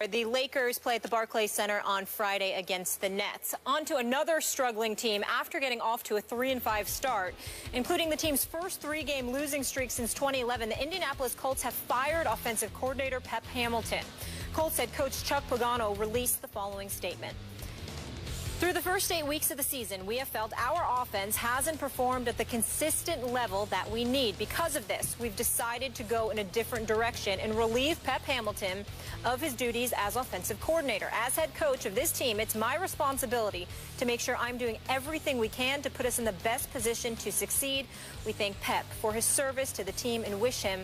The Lakers play at the Barclays Center on Friday against the Nets. On to another struggling team after getting off to a 3-5 start, including the team's first three-game losing streak since 2011. The Indianapolis Colts have fired offensive coordinator Pep Hamilton. Colts head coach Chuck Pagano released the following statement. Through the first 8 weeks of the season, we have felt our offense hasn't performed at the consistent level that we need. Because of this, we've decided to go in a different direction and relieve Pep Hamilton of his duties as offensive coordinator. As head coach of this team, it's my responsibility to make sure I'm doing everything we can to put us in the best position to succeed. We thank Pep for his service to the team and wish him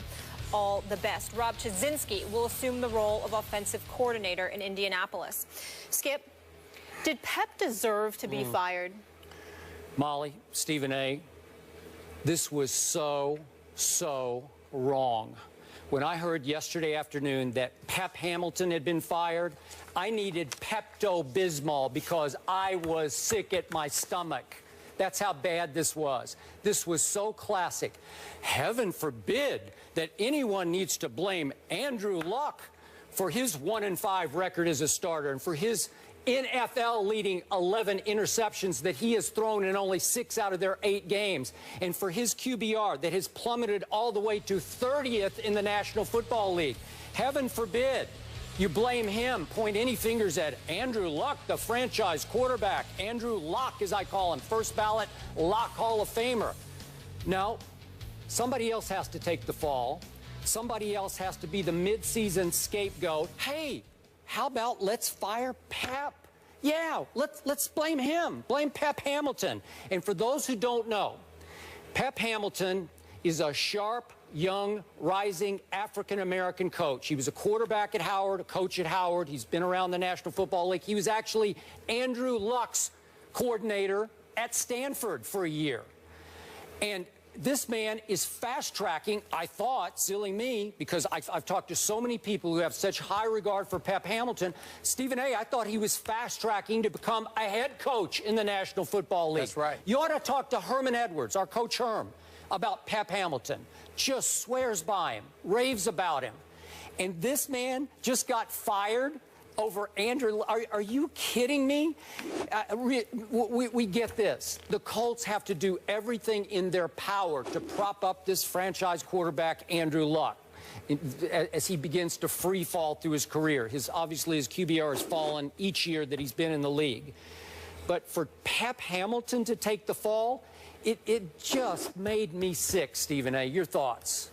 all the best. Rob Chudzinski will assume the role of offensive coordinator in Indianapolis. Skip, did Pep deserve to be fired? Molly, Stephen A., this was so wrong. When I heard yesterday afternoon that Pep Hamilton had been fired, I needed Pepto-Bismol because I was sick at my stomach. That's how bad this was. This was so classic. Heaven forbid that anyone needs to blame Andrew Luck for his 1-5 record as a starter and for his NFL leading 11 interceptions that he has thrown in only 6 out of their 8 games, and for his QBR that has plummeted all the way to 30th in the National Football League. Heaven forbid you blame him, point any fingers at Andrew Luck, the franchise quarterback. Andrew Luck, as I call him, first ballot Luck Hall of Famer. No, somebody else has to take the fall. Somebody else has to be the midseason scapegoat. Hey, how about let's fire Pep? Yeah, let's blame him. Blame Pep Hamilton. And for those who don't know, Pep Hamilton is a sharp, young, rising African-American coach. He was a quarterback at Howard, a coach at Howard. He's been around the National Football League. He was actually Andrew Luck's coordinator at Stanford for a year. And this man is fast-tracking, I thought, silly me, because I've talked to so many people who have such high regard for Pep Hamilton. Stephen A., I thought he was fast-tracking to become a head coach in the National Football League. That's right. You ought to talk to Herman Edwards, our coach Herm, about Pep Hamilton. Just swears by him, raves about him. And this man just got fired over Andrew. Are you kidding me? We get this. The Colts have to do everything in their power to prop up this franchise quarterback, Andrew Luck, as he begins to free fall through his career. Obviously, his QBR has fallen each year that he's been in the league. But for Pep Hamilton to take the fall, it just made me sick, Stephen A. Your thoughts?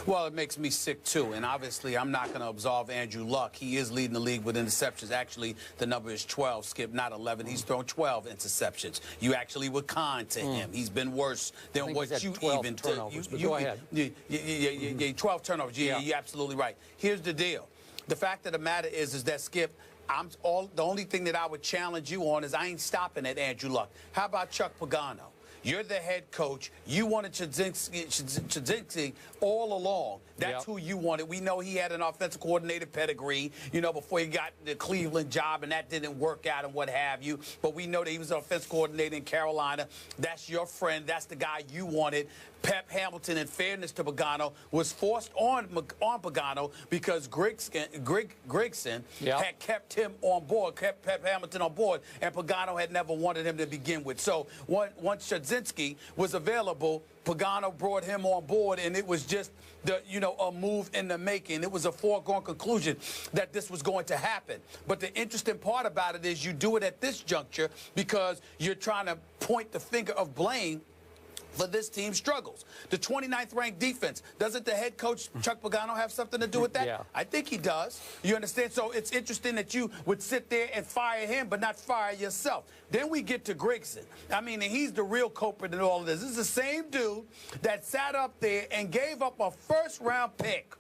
Well, it makes me sick, too. And obviously, I'm not going to absolve Andrew Luck. He is leading the league with interceptions. Actually, the number is 12, Skip, not 11. He's thrown 12 interceptions. You actually were kind to him. He's been worse than what you even did. Go ahead. Yeah, 12 turnovers. Yeah, you're absolutely right. Here's the deal. The fact of the matter is that, Skip, the only thing that I would challenge you on is I ain't stopping at Andrew Luck. How about Chuck Pagano? You're the head coach. You wanted Chudzinski all along. That's who you wanted. We know he had an offensive coordinator pedigree, you know, before he got the Cleveland job, and that didn't work out and what have you. But we know that he was an offensive coordinator in Carolina. That's your friend. That's the guy you wanted. Pep Hamilton, in fairness to Pagano, was forced on Pagano because Grigson had kept him on board, kept Pep Hamilton on board, and Pagano had never wanted him to begin with. So once Chudzinski was available, Pagano brought him on board, and it was just a move in the making. It was a foregone conclusion that this was going to happen. But the interesting part about it is you do it at this juncture because you're trying to point the finger of blame for this team's struggles. The 29th ranked defense, doesn't the head coach, Chuck Pagano, have something to do with that? Yeah. I think he does. You understand? So it's interesting that you would sit there and fire him, but not fire yourself. Then we get to Grigson. I mean, he's the real culprit in all of this. This is the same dude that sat up there and gave up a first-round pick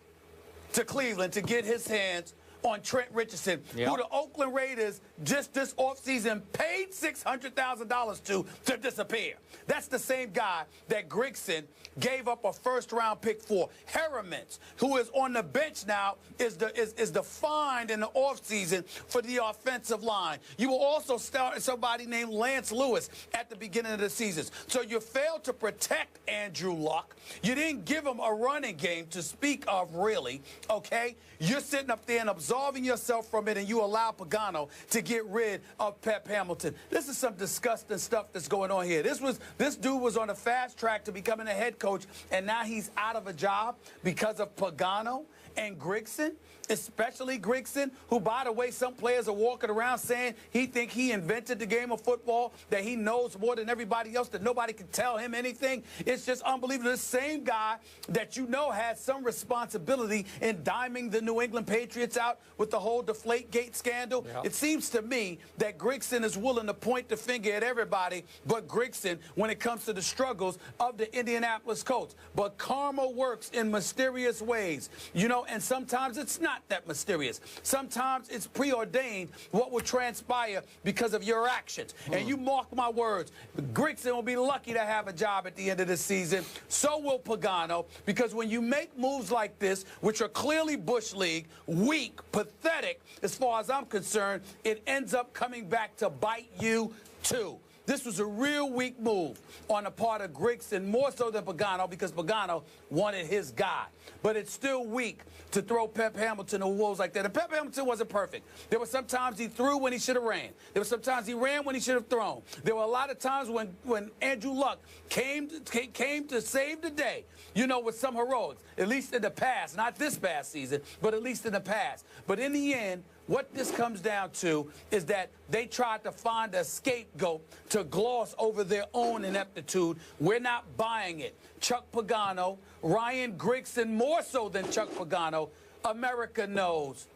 to Cleveland to get his hands on Trent Richardson, who the Oakland Raiders just this offseason paid $600,000 to disappear. That's the same guy that Grigson gave up a first-round pick for. Heremans, who is on the bench now, is the find in the offseason for the offensive line. You will also start somebody named Lance Lewis at the beginning of the season. So you failed to protect Andrew Luck. You didn't give him a running game to speak of, really, okay? You're sitting up there and observing absolving yourself from it, and you allow Pagano to get rid of Pep Hamilton. This is some disgusting stuff that's going on here. This dude was on a fast track to becoming a head coach, and now he's out of a job because of Pagano and Grigson, especially Grigson, who, by the way, some players are walking around saying he invented the game of football, that he knows more than everybody else, that nobody can tell him anything. It's just unbelievable. The same guy that you know had some responsibility in diming the New England Patriots out with the whole Deflategate scandal. Yeah. It seems to me that Grigson is willing to point the finger at everybody but Grigson when it comes to the struggles of the Indianapolis Colts. But karma works in mysterious ways, you know, and sometimes it's not that mysterious. Sometimes it's preordained what will transpire because of your actions. And you mark my words, Grigson will be lucky to have a job at the end of the season. So will Pagano, because when you make moves like this, which are clearly Bush League, weak, pathetic, as far as I'm concerned, it ends up coming back to bite you too. This was a real weak move on the part of Grigson, more so than Pagano, because Pagano wanted his guy. But it's still weak to throw Pep Hamilton to wolves like that. And Pep Hamilton wasn't perfect. There were some times he threw when he should have ran. There were some times he ran when he should have thrown. There were a lot of times when Andrew Luck came to save the day, you know, with some heroics, at least in the past. Not this past season, but at least in the past. But in the end, what this comes down to is that they tried to find a scapegoat to gloss over their own ineptitude. We're not buying it. Chuck Pagano, Ryan Grigson, more so than Chuck Pagano, America knows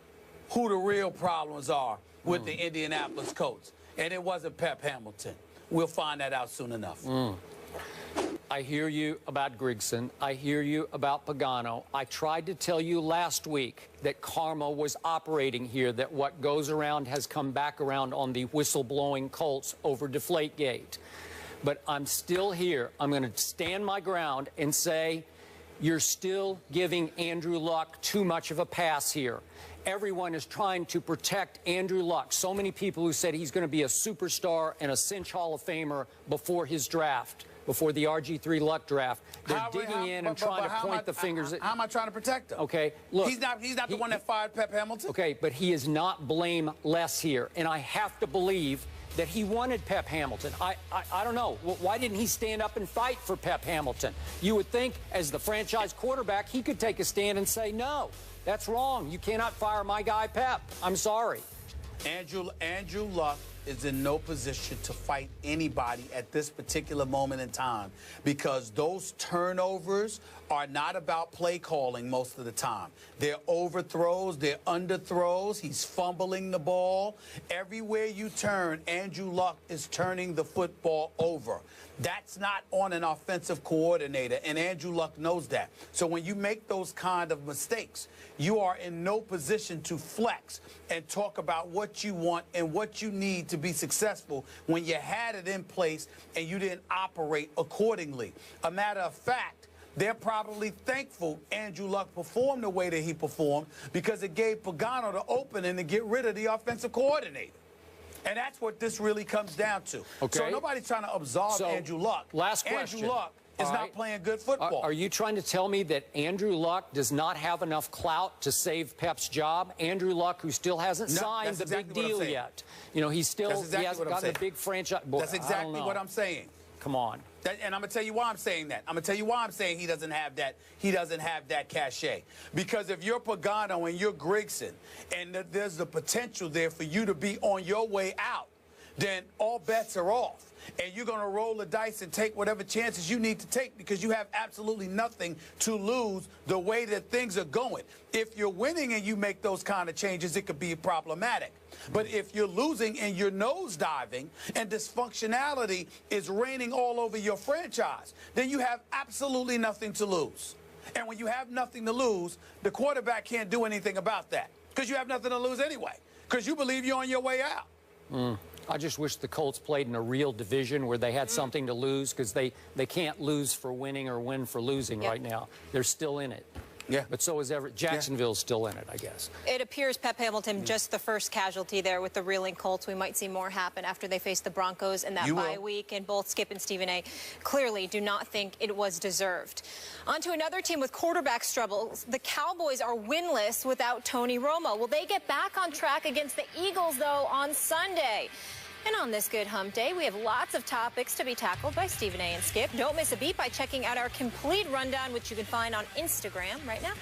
who the real problems are with the Indianapolis Colts. And it wasn't Pep Hamilton. We'll find that out soon enough. I hear you about Grigson. I hear you about Pagano. I tried to tell you last week that karma was operating here, that what goes around has come back around on the whistleblowing Colts over Deflategate. But I'm still here. I'm going to stand my ground and say you're still giving Andrew Luck too much of a pass here. Everyone is trying to protect Andrew Luck. So many people who said he's going to be a superstar and a cinch Hall of Famer before his draft, before the RG3 Luck draft. They're digging in and trying to point the fingers at... How am I trying to protect him? Okay, look... He's not the one that fired Pep Hamilton? Okay, but he is not blameless here. And I have to believe that he wanted Pep Hamilton. I don't know. Why didn't he stand up and fight for Pep Hamilton? You would think, as the franchise quarterback, he could take a stand and say, no, that's wrong. You cannot fire my guy, Pep. I'm sorry. Andrew Luck is in no position to fight anybody at this particular moment in time, because those turnovers are not about play calling most of the time. They're overthrows, they're underthrows. He's fumbling the ball. Everywhere you turn, Andrew Luck is turning the football over. That's not on an offensive coordinator, and Andrew Luck knows that. So when you make those kind of mistakes, you are in no position to flex and talk about what you want and what you need to be successful when you had it in place and you didn't operate accordingly. A matter of fact, they're probably thankful Andrew Luck performed the way that he performed, because it gave Pagano the opening to get rid of the offensive coordinator. And that's what this really comes down to. Okay. So nobody's trying to absolve Andrew Luck. Last question. Andrew Luck is not playing good football. Are you trying to tell me that Andrew Luck does not have enough clout to save Pep's job? Andrew Luck, who still hasn't signed the big deal yet. You know, he still he hasn't gotten the big franchise. Boy, that's exactly what I'm saying. Come on. And I'm going to tell you why I'm saying that. I'm going to tell you why I'm saying he doesn't have that cachet. Because if you're Pagano and you're Grigson, and there's the potential there for you to be on your way out, then all bets are off. And you're going to roll the dice and take whatever chances you need to take, because you have absolutely nothing to lose the way that things are going. If you're winning and you make those kind of changes, it could be problematic. But if you're losing and you're nosediving and dysfunctionality is reigning all over your franchise, then you have absolutely nothing to lose. And when you have nothing to lose, the quarterback can't do anything about that, because you have nothing to lose anyway, because you believe you're on your way out. I just wish the Colts played in a real division where they had something to lose, because they can't lose for winning or win for losing right now. They're still in it. Yeah. But so is Jacksonville's still in it, I guess. It appears Pep Hamilton just the first casualty there with the reeling Colts. We might see more happen after they face the Broncos in that bye week. And both Skip and Stephen A. clearly do not think it was deserved. On to another team with quarterback struggles. The Cowboys are winless without Tony Romo. Will they get back on track against the Eagles, though, on Sunday? And on this Good Hump Day, we have lots of topics to be tackled by Stephen A. and Skip. Don't miss a beat by checking out our complete rundown, which you can find on Instagram right now.